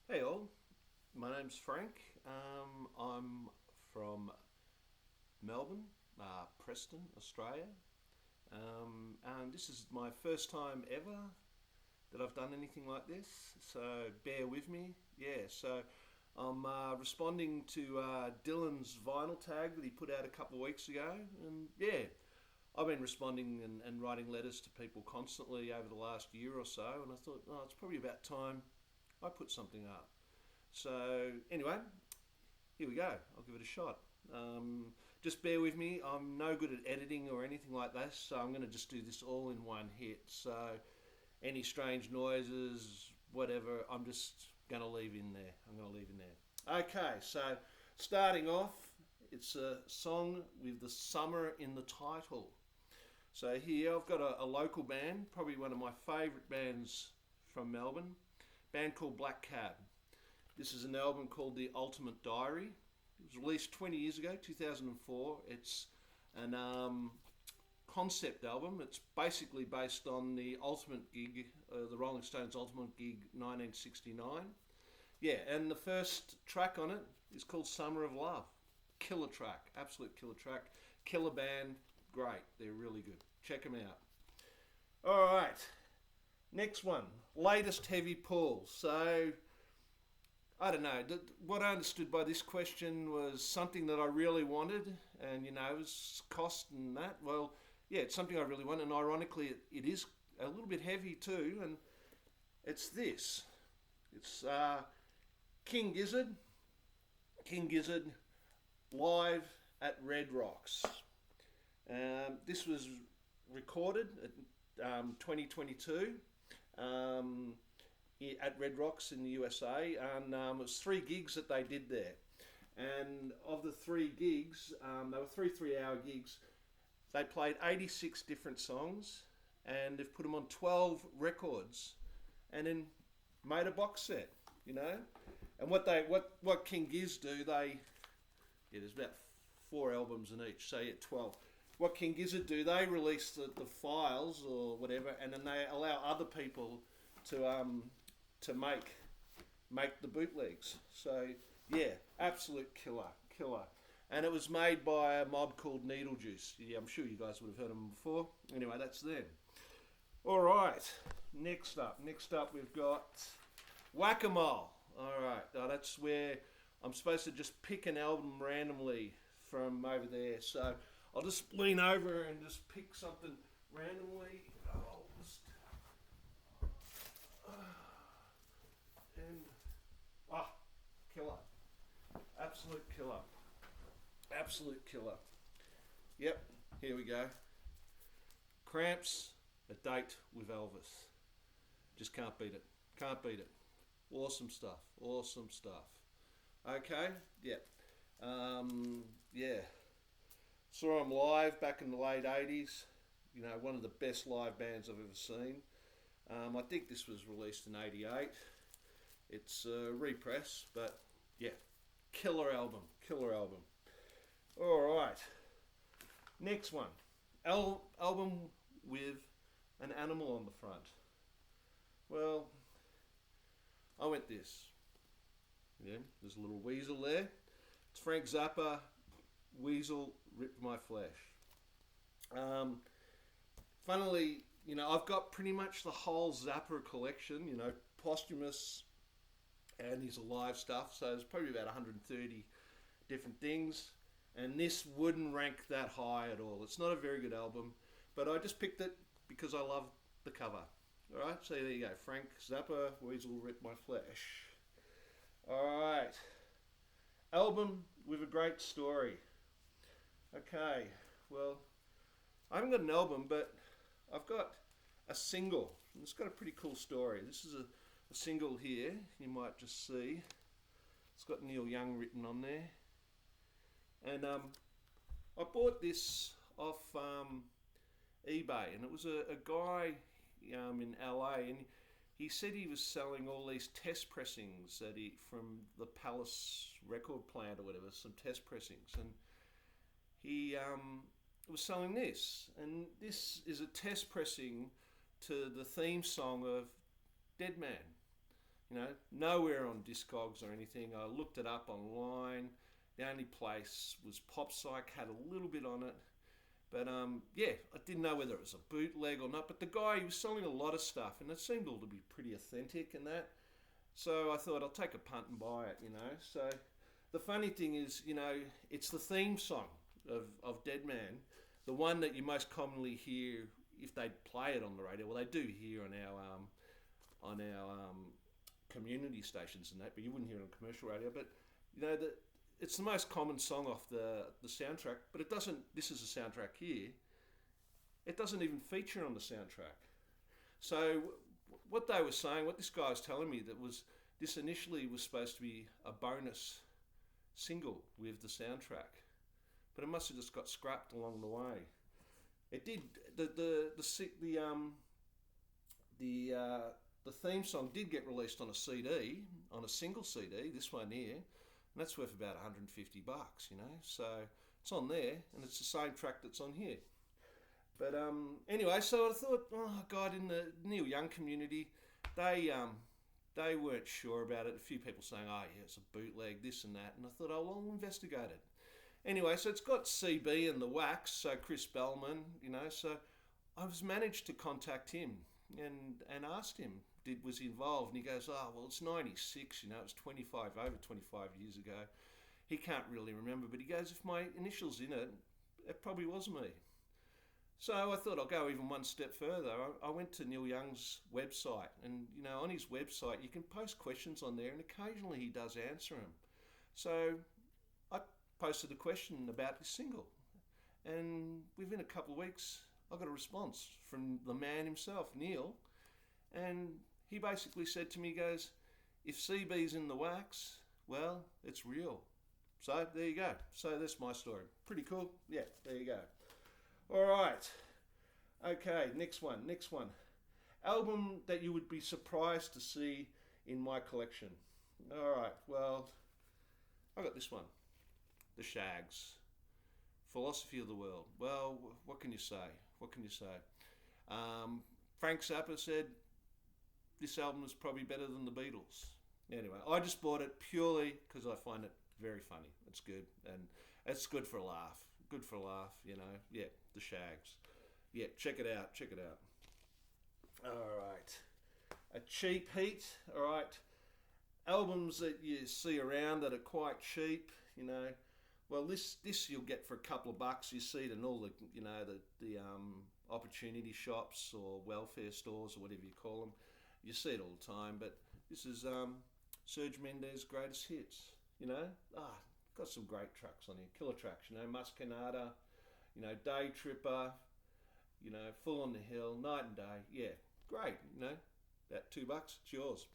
Hey all, my name's Frank. I'm from Melbourne, Preston, Australia. And this is my first time ever that I've done anything like this, so bear with me. Yeah, so I'm responding to Dylan's vinyl tag that he put out a couple of weeks ago. And yeah, I've been responding and writing letters to people constantly over the last year or so, and I thought, oh, it's probably about time I put something up. So anyway, here we go. I'll give it a shot. Just bear with me. I'm no good at editing or anything like that, so I'm going to just do this all in one hit. So any strange noises, whatever, I'm just going to leave in there. I'm going to leave in there. Okay, so starting off, it's a song with the summer in the title. So here I've got a local band, probably one of my favourite bands from Melbourne, band called Black Cab. This is an album called The Ultimate Diary. It was released 20 years ago, 2004. It's an concept album. It's basically based on the Ultimate gig, the Rolling Stones Ultimate gig 1969. Yeah, and the first track on it is called Summer of Love. Killer track, absolute killer track. Killer band, great. They're really good. Check them out. All right, next one. Latest heavy pull. So I don't know. What I understood by this question was something that I really wanted, and it was cost and that. Well, yeah, it's something I really want, and ironically, it is a little bit heavy too. And it's this. It's King Gizzard. King Gizzard live at Red Rocks. This was recorded at 2022. At Red Rocks in the USA, and it was 3 gigs that they did there. And of the 3 gigs, they were three 3-hour gigs. They played 86 different songs, and they've put them on 12 records, and then made a box set. And what King Giz do, there's about 4 albums in each, so 12. What King Gizzard do, they release the files or whatever, and then they allow other people to make the bootlegs. So yeah, absolute killer. And it was made by a mob called Needle Juice. Yeah, I'm sure you guys would have heard of them before. Anyway, that's them. All right, next up we've got Whack-A-Mole. All right, now that's where I'm supposed to just pick an album randomly from over there. So I'll just lean over and just pick something randomly. And killer, absolute killer, absolute killer. Yep, here we go. Cramps, a date with Elvis. Just can't beat it. Can't beat it. Awesome stuff. Awesome stuff. Okay. Yep. Yeah. Saw them live back in the late '80s. One of the best live bands I've ever seen. I think this was released in '88. It's a repress, but yeah, killer album. All right, next one. Album with an animal on the front. Well, I went this. Yeah, there's a little weasel there. It's Frank Zappa. Weasel ripped my flesh. Funnily, I've got pretty much the whole Zappa collection. Posthumous and his alive stuff. So there's probably about 130 different things. And this wouldn't rank that high at all. It's not a very good album, but I just picked it because I love the cover. All right, so there you go. Frank Zappa, Weasel Ripped My Flesh. All right, album with a great story. Okay, well, I haven't got an album, but I've got a single. And it's got a pretty cool story. This is a single here. You might just see. It's got Neil Young written on there. And I bought this off eBay, and it was a guy in LA, and he said he was selling all these test pressings from the Palace record plant or whatever, some test pressings, and he was selling this, and this is a test pressing to the theme song of Dead Man. Nowhere on Discogs or anything. I looked it up online. The only place was Pop Psych, had a little bit on it. But yeah, I didn't know whether it was a bootleg or not. But the guy, he was selling a lot of stuff, and it seemed all to be pretty authentic and that. So I thought I'll take a punt and buy it. So the funny thing is, it's the theme song of Dead Man, the one that you most commonly hear if they play it on the radio. Well, they do here on our community stations and that, but you wouldn't hear it on commercial radio. But it's the most common song off the soundtrack, but it doesn't. This is a soundtrack here. It doesn't even feature on the soundtrack. So what they were saying, what this guy was telling me, that was this initially was supposed to be a bonus single with the soundtrack, but it must have just got scrapped along the way. It did. The theme song did get released on a CD, on a single CD. This one here, and that's worth about $150. So it's on there, and it's the same track that's on here. But anyway, so I thought, oh God, in the Neil Young community, they weren't sure about it. A few people saying, oh yeah, it's a bootleg, this and that, and I thought, oh well, I'll investigate it. Anyway, so it's got CB and the Wax, so Chris Bellman, so I was managed to contact him and asked him, was he involved? And he goes, oh well, it's 96, it was over 25 years ago. He can't really remember, but he goes, if my initials in it, it probably was me. So I thought I'll go even one step further. I went to Neil Young's website, and on his website you can post questions on there, and occasionally he does answer them. So I posted a question about his single, and within a couple of weeks I got a response from the man himself, Neil, and he basically said to me, he goes, if CB's in the Wax, well, it's real. So there you go. So that's my story. Pretty cool. Yeah, there you go. All right. Okay, next one. Album that you would be surprised to see in my collection. All right, well, I got this one. The Shags. Philosophy of the World. Well, what can you say? Frank Zappa said this album was probably better than the Beatles. Anyway, I just bought it purely because I find it very funny. It's good, and it's good for a laugh. Yeah, the Shags. Yeah, check it out. All right. A cheap heat. All right. Albums that you see around that are quite cheap. Well, this you'll get for a couple of bucks. You see it in all the opportunity shops or welfare stores or whatever you call them. You see it all the time. But this is Serge Mendes' greatest hits. Got some great tracks on here, killer tracks. Muscanada, Day Tripper, Full on the Hill, Night and Day. Yeah, great. About $2, it's yours.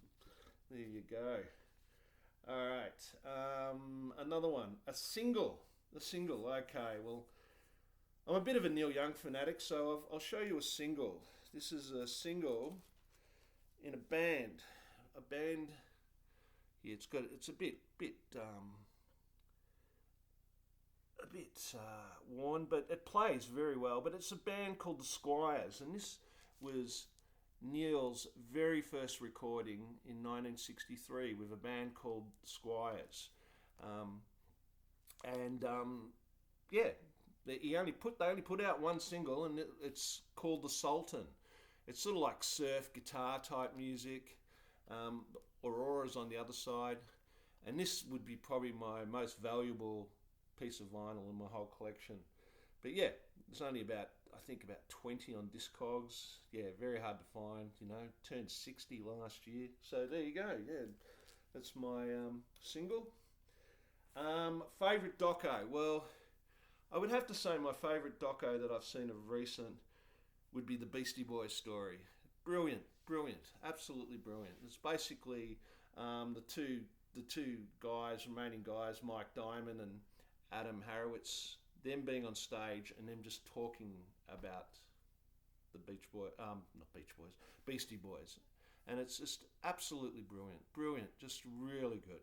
There you go. All right, another one, a single. Okay, well, I'm a bit of a Neil Young fanatic, so I'll show you a single. This is a single in a band. Yeah, it's a bit worn, but it plays very well. But it's a band called the Squires, and this was Neil's very first recording in 1963 with a band called the Squires. Yeah, they only put out one single, and it's called The Sultan. It's sort of like surf guitar type music. Aurora's on the other side, and this would be probably my most valuable piece of vinyl in my whole collection. But yeah, there's only about 20 on Discogs. Yeah, very hard to find. Turned 60 last year. So there you go. Yeah, that's my single. Favourite doco. Well, I would have to say my favourite doco that I've seen of recent would be the Beastie Boys story. Brilliant, absolutely brilliant. It's basically the two remaining guys, Mike Diamond and Adam Harowitz, them being on stage and them just talking about the Beastie Boys, and it's just absolutely brilliant, just really good.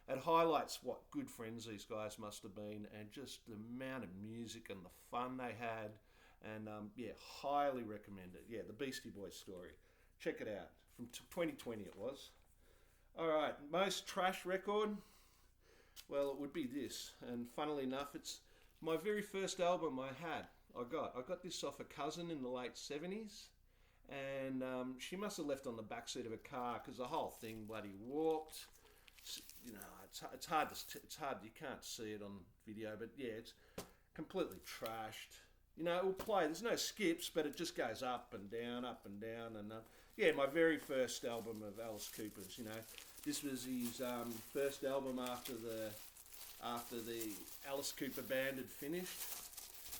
It highlights what good friends these guys must have been, and just the amount of music and the fun they had. And yeah, highly recommend it. Yeah, the Beastie Boys story. Check it out. From 2020 it was. All right, most trash record. Well, it would be this, and funnily enough, it's my very first album I had. I got this off a cousin in the late 70s, and she must have left on the back seat of a car because the whole thing bloody warped. You know, it's hard it's hard. You can't see it on video, but yeah, it's completely trashed. You know, it will play. There's no skips, but it just goes up and down, and yeah, my very first album of Alice Cooper's. You know, this was his first album after the Alice Cooper band had finished,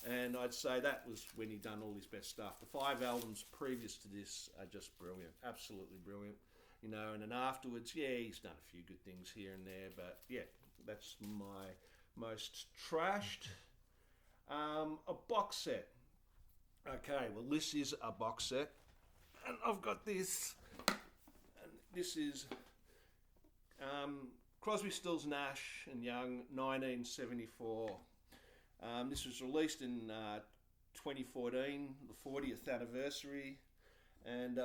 and I'd say that was when he done all his best stuff. The 5 albums previous to this are just brilliant, absolutely brilliant. You know, and then afterwards, yeah, he's done a few good things here and there, but yeah, that's my most trashed. A box set. Okay, well, this is a box set, and I've got this, and this is Crosby, Stills, Nash and Young, 1974. This was released in 2014, the 40th anniversary, and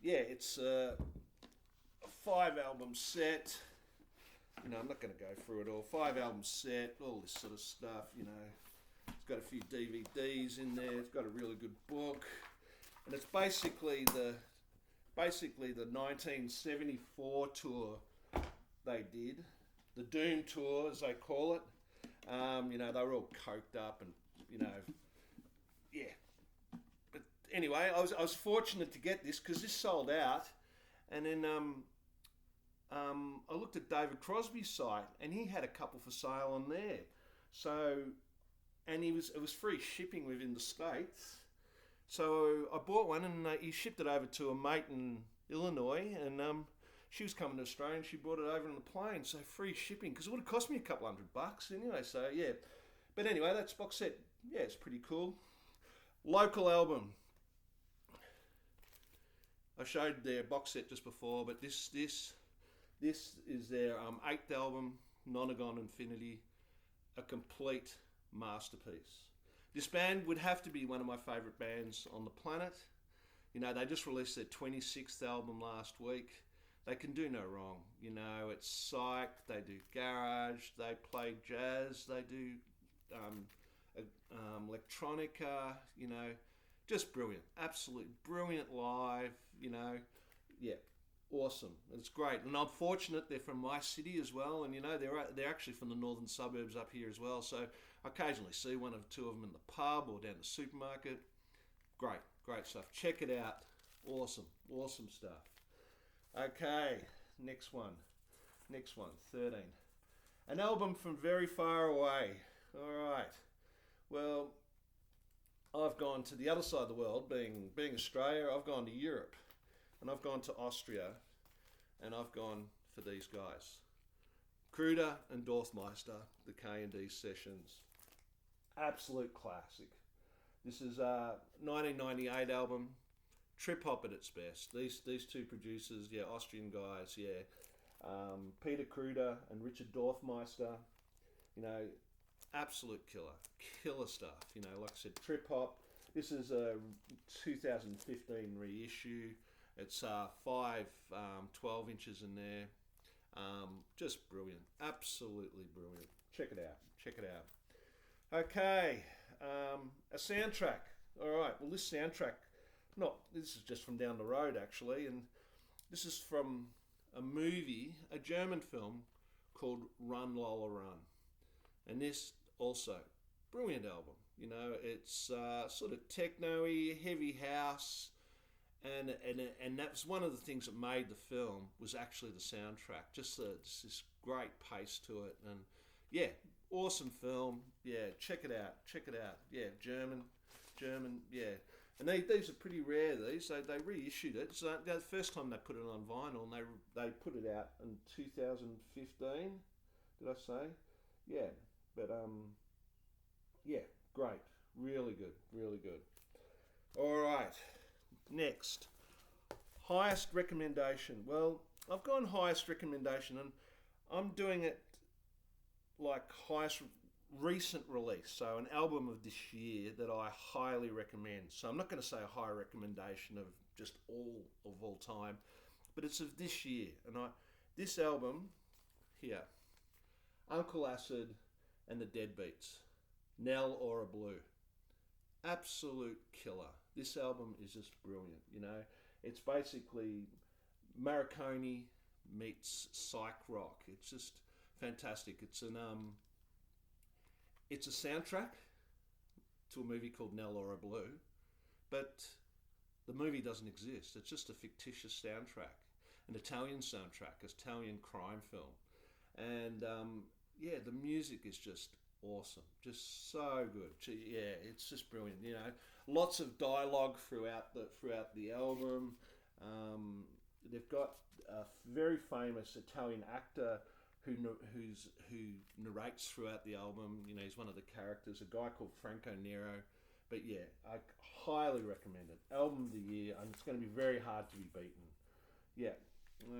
yeah, it's a 5-album set. You know, I'm not going to go through it all. 5-album set, all this sort of stuff. You know, it's got a few DVDs in there. It's got a really good book, and it's basically the 1974 tour they did, the Doom tour as they call it. You know, they were all coked up, and you know, yeah. But anyway, I was fortunate to get this because this sold out, and then I looked at David Crosby's site, and he had a couple for sale on there. So, and it was free shipping within the States. So I bought one, and he shipped it over to a mate in Illinois, and she was coming to Australia, and she brought it over on the plane. So free shipping, because it would have cost me a couple $100 anyway. So yeah, but anyway, that's box set. Yeah, it's pretty cool. Local album. I showed their box set just before, but this is their 8th album, Nonagon Infinity, a complete masterpiece. This band would have to be one of my favourite bands on the planet. You know, they just released their 26th album last week. They can do no wrong. You know, it's psych, they do garage, they play jazz, they do electronica, you know, just brilliant. Absolutely brilliant live, you know. Yeah, awesome. It's great. And I'm fortunate they're from my city as well, and you know, they're actually from the northern suburbs up here as well, so I occasionally see one or two of them in the pub or down the supermarket. Great stuff. Check it out. Awesome stuff. Okay, next one, 13. An album from very far away. All right. Well, I've gone to the other side of the world, being Australia. I've gone to Europe, and I've gone to Austria, and I've gone for these guys. Kruder and Dorfmeister, the K&D Sessions. Absolute classic. This is a 1998 album. Trip hop at its best. These two producers, yeah, Austrian guys, yeah. Peter Kruder and Richard Dorfmeister, you know, absolute killer stuff. You know, like I said, trip hop. This is a 2015 reissue. It's 5 12 inches in there. Just brilliant, absolutely brilliant. Check it out. Okay, a soundtrack. All right. Well, this soundtrack. This is just from down the road actually, and this is from a movie, a German film called Run Lola Run, and this also brilliant album. You know, it's sort of techno-y, heavy house, and that's one of the things that made the film was actually the soundtrack. Just this great pace to it, and yeah, awesome film. Yeah, check it out. Yeah, German, yeah. And these are pretty rare. They reissued it. So the first time they put it on vinyl, and they put it out in 2015. Did I say? Yeah, but yeah, great, really good. All right, next, highest recommendation. Well, I've gone highest recommendation, and I'm doing it like highest recent release, so an album of this year that I highly recommend. So I'm not going to say a high recommendation of just all time, but it's of this year, and This album here, Uncle Acid and the Deadbeats, Nell Ora Blue, absolute killer. This album is just brilliant. It's basically Marconi meets psych rock. It's just fantastic. It's a soundtrack to a movie called Nell Ora Blue, but the movie doesn't exist. It's just a fictitious soundtrack, an Italian soundtrack, Italian crime film, and the music is just awesome, just so good. Yeah, it's just brilliant. Lots of dialogue throughout the album. They've got a very famous Italian actor who narrates throughout the album. He's one of the characters, a guy called Franco Nero. But yeah, I highly recommend it. Album of the year, and it's going to be very hard to be beaten. Yeah.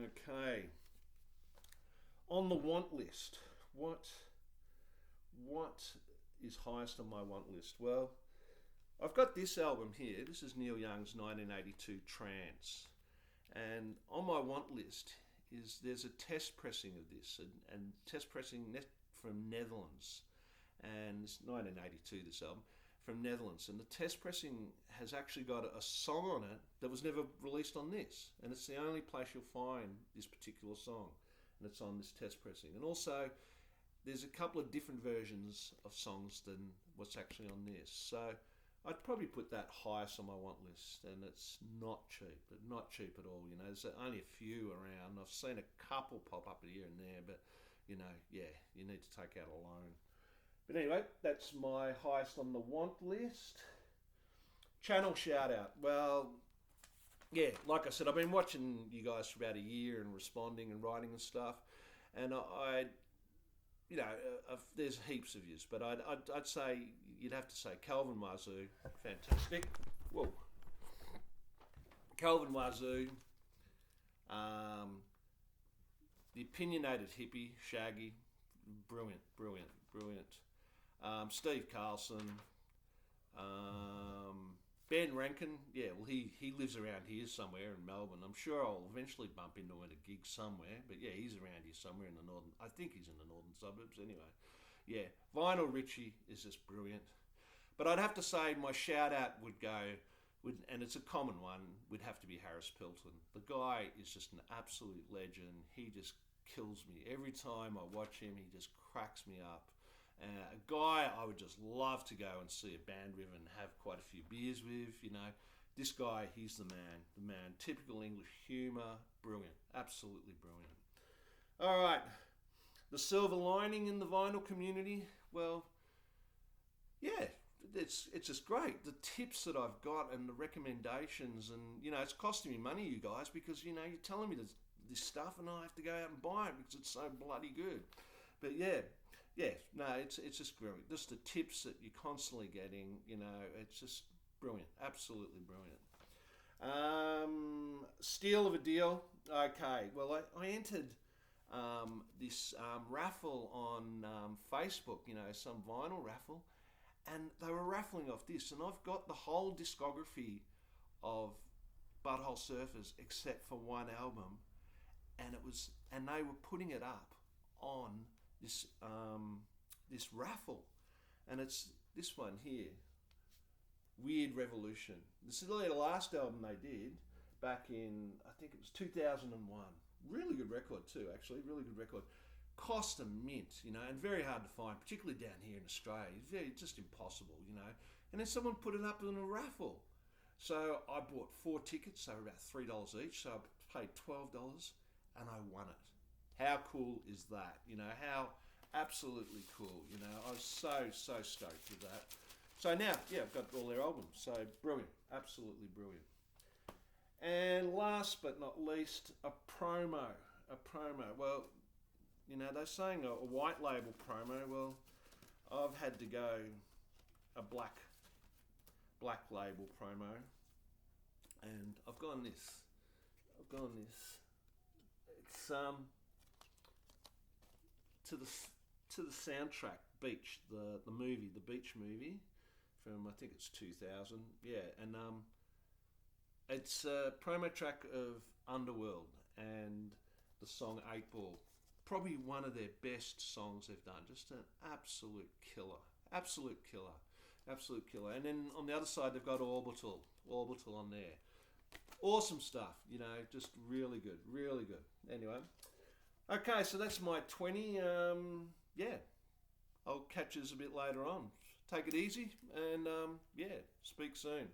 Okay. On the want list, what is highest on my want list? Well, I've got this album here. This is Neil Young's 1982 Trance. And on my want list there's a test pressing of this, and test pressing from Netherlands. And it's 1982, this album, from Netherlands. And the test pressing has actually got a song on it that was never released on this. And it's the only place you'll find this particular song. And it's on this test pressing. And also, there's a couple of different versions of songs than what's actually on this. So I'd probably put that highest on my want list, and it's not cheap at all. There's only a few around. I've seen a couple pop up here and there, but you need to take out a loan. But anyway, that's my highest on the want list. Channel shout out. Well, yeah, like I said, I've been watching you guys for about a year and responding and writing and stuff, and there's heaps of yous, but I'd say you'd have to say Calvin Wazoo, fantastic. Whoa, Calvin Wazoo, the opinionated hippie Shaggy, brilliant. Steve Carlson, Ben Rankin, yeah, well he lives around here somewhere in Melbourne. I'm sure I'll eventually bump into him at a gig somewhere, but yeah, he's around here somewhere in the northern. I think he's in the northern suburbs anyway. Yeah, Vinyl Richie is just brilliant. But I'd have to say my shout out and it's a common one, would have to be Harris Pilton. The guy is just an absolute legend. He just kills me every time I watch him. He just cracks me up. A guy I would just love to go and see a band with and have quite a few beers with. This guy, he's the man. Typical English humour, brilliant, absolutely brilliant. All right, the silver lining in the vinyl community. Well, yeah, it's just great. The tips that I've got and the recommendations, and it's costing me money, you guys, because you're telling me this stuff, and I have to go out and buy it because it's so bloody good. But yeah, no, it's just brilliant. Just the tips that you're constantly getting, it's just brilliant, absolutely brilliant. Steal of a deal. Okay, well, I entered this raffle on Facebook, some vinyl raffle, and they were raffling off this, and I've got the whole discography of Butthole Surfers except for one album, and they were putting it up on this raffle, and it's this one here, Weird Revolution. This is the last album they did back in, I think it was 2001. Really good record too, actually, really good record. Cost a mint, and very hard to find, particularly down here in Australia. It's just impossible, And then someone put it up in a raffle. So I bought 4 tickets, they were about $3 each, so I paid $12 and I won it. How cool is that? How absolutely cool. I was so stoked with that. So now, yeah, I've got all their albums. So brilliant, absolutely brilliant. And last but not least, a promo. Well, they're saying a white label promo. Well, I've had to go a black label promo, and I've gone this. It's to the soundtrack Beach, the movie, the Beach movie from, I think it's 2000. Yeah, and it's a promo track of Underworld, and the song 8 Ball. Probably one of their best songs they've done. Just an absolute killer. Absolute killer. Absolute killer. And then on the other side, they've got Orbital. Orbital on there. Awesome stuff, you know, just really good. Really good. Anyway. Okay, so that's my 20. Yeah. I'll catch you a bit later on. Take it easy and, yeah, speak soon.